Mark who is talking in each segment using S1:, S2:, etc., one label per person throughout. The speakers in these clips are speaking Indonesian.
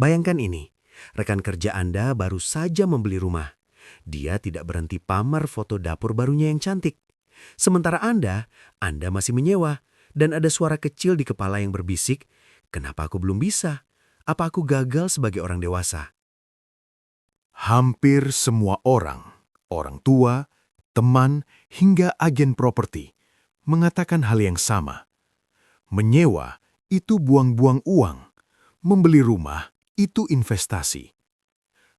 S1: Bayangkan ini, rekan kerja Anda baru saja membeli rumah. Dia tidak berhenti pamer foto dapur barunya yang cantik. Sementara Anda masih menyewa, dan ada suara kecil di kepala yang berbisik, "Kenapa aku belum bisa? Apa aku gagal sebagai orang dewasa?"
S2: Hampir semua orang tua, teman, hingga agen properti, mengatakan hal yang sama. Menyewa itu buang-buang uang, membeli rumah itu investasi.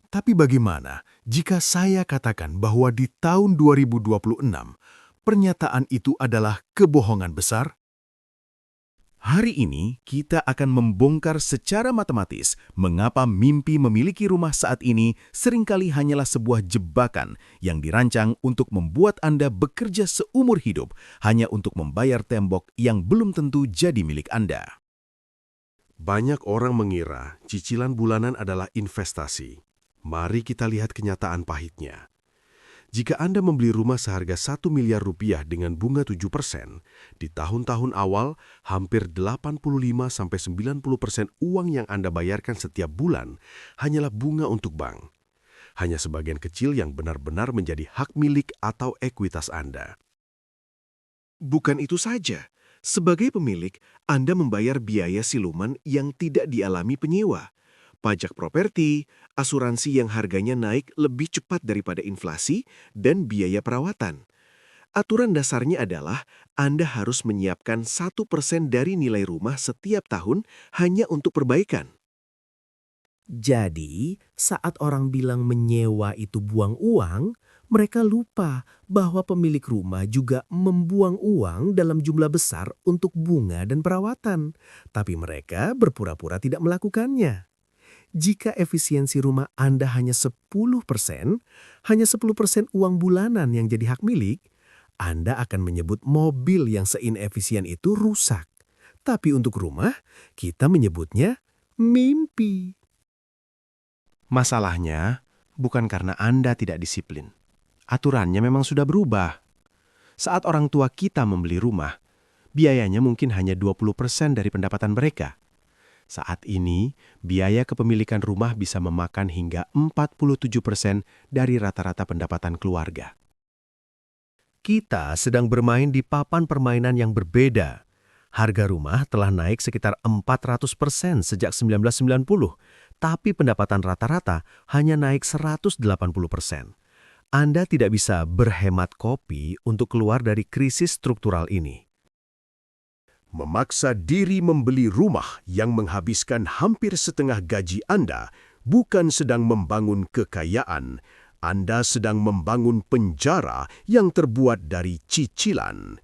S2: Tapi bagaimana jika saya katakan bahwa di tahun 2026, pernyataan itu adalah kebohongan besar? Hari ini kita akan membongkar secara matematis mengapa mimpi memiliki rumah saat ini seringkali hanyalah sebuah jebakan yang dirancang untuk membuat Anda bekerja seumur hidup hanya untuk membayar tembok yang belum tentu jadi milik Anda.
S3: Banyak orang mengira cicilan bulanan adalah investasi. Mari kita lihat kenyataan pahitnya. Jika Anda membeli rumah seharga 1 miliar rupiah dengan bunga 7%, di tahun-tahun awal, hampir 85-90% uang yang Anda bayarkan setiap bulan hanyalah bunga untuk bank. Hanya sebagian kecil yang benar-benar menjadi hak milik atau ekuitas Anda. Bukan itu saja, sebagai pemilik, Anda membayar biaya siluman yang tidak dialami penyewa. Pajak properti, asuransi yang harganya naik lebih cepat daripada inflasi, dan biaya perawatan. Aturan dasarnya adalah Anda harus menyiapkan 1% dari nilai rumah setiap tahun hanya untuk perbaikan.
S1: Jadi, saat orang bilang menyewa itu buang uang, mereka lupa bahwa pemilik rumah juga membuang uang dalam jumlah besar untuk bunga dan perawatan. Tapi mereka berpura-pura tidak melakukannya. Jika efisiensi rumah Anda hanya 10%, hanya 10% uang bulanan yang jadi hak milik, Anda akan menyebut mobil yang seinefisien itu rusak. Tapi untuk rumah, kita menyebutnya mimpi.
S4: Masalahnya bukan karena Anda tidak disiplin. Aturannya memang sudah berubah. Saat orang tua kita membeli rumah, biayanya mungkin hanya 20% dari pendapatan mereka. Saat ini, biaya kepemilikan rumah bisa memakan hingga 47% dari rata-rata pendapatan keluarga.
S1: Kita sedang bermain di papan permainan yang berbeda. Harga rumah telah naik sekitar 400% sejak 1990, tapi pendapatan rata-rata hanya naik 180%. Anda tidak bisa berhemat kopi untuk keluar dari krisis struktural ini.
S3: Memaksa diri membeli rumah yang menghabiskan hampir setengah gaji Anda bukan sedang membangun kekayaan. Anda sedang membangun penjara yang terbuat dari cicilan.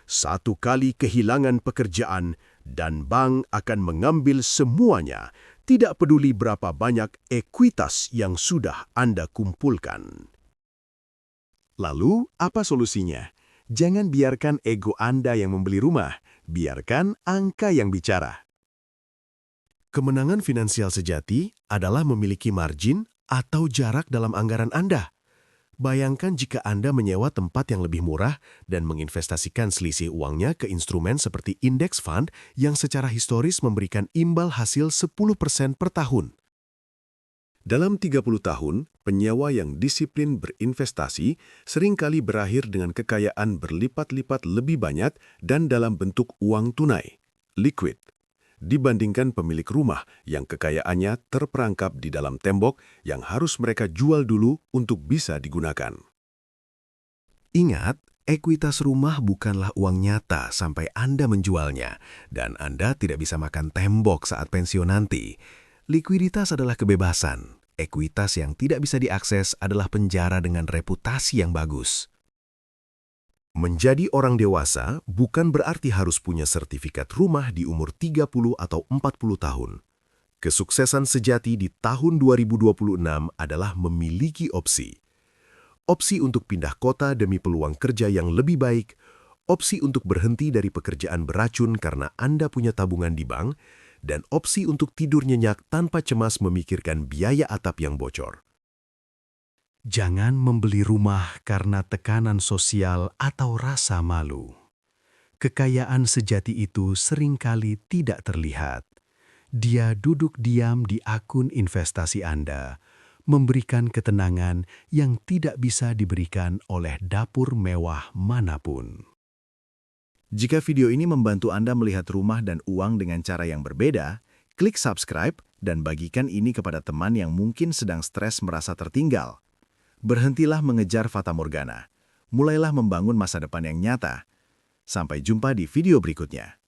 S3: Satu kali kehilangan pekerjaan dan bank akan mengambil semuanya, tidak peduli berapa banyak ekuitas yang sudah Anda kumpulkan. Lalu, apa solusinya? Jangan biarkan ego Anda yang membeli rumah. Biarkan angka yang bicara. Kemenangan finansial sejati adalah memiliki margin atau jarak dalam anggaran Anda. Bayangkan jika Anda menyewa tempat yang lebih murah dan menginvestasikan selisih uangnya ke instrumen seperti index fund yang secara historis memberikan imbal hasil 10% per tahun. Dalam 30 tahun, penyewa yang disiplin berinvestasi seringkali berakhir dengan kekayaan berlipat-lipat lebih banyak dan dalam bentuk uang tunai, liquid, dibandingkan pemilik rumah yang kekayaannya terperangkap di dalam tembok yang harus mereka jual dulu untuk bisa digunakan. Ingat, ekuitas rumah bukanlah uang nyata sampai Anda menjualnya, dan Anda tidak bisa makan tembok saat pensiun nanti. Likuiditas adalah kebebasan. Ekuitas yang tidak bisa diakses adalah penjara dengan reputasi yang bagus. Menjadi orang dewasa bukan berarti harus punya sertifikat rumah di umur 30 atau 40 tahun. Kesuksesan sejati di tahun 2026 adalah memiliki opsi. Opsi untuk pindah kota demi peluang kerja yang lebih baik, opsi untuk berhenti dari pekerjaan beracun karena Anda punya tabungan di bank, dan opsi untuk tidur nyenyak tanpa cemas memikirkan biaya atap yang bocor. Jangan membeli rumah karena tekanan sosial atau rasa malu. Kekayaan sejati itu seringkali tidak terlihat.
S2: Dia duduk diam di akun investasi Anda, memberikan ketenangan yang tidak bisa diberikan oleh dapur mewah manapun.
S5: Jika video ini membantu Anda melihat rumah dan uang dengan cara yang berbeda, klik subscribe dan bagikan ini kepada teman yang mungkin sedang stres merasa tertinggal. Berhentilah mengejar fatamorgana. Mulailah membangun masa depan yang nyata. Sampai jumpa di video berikutnya.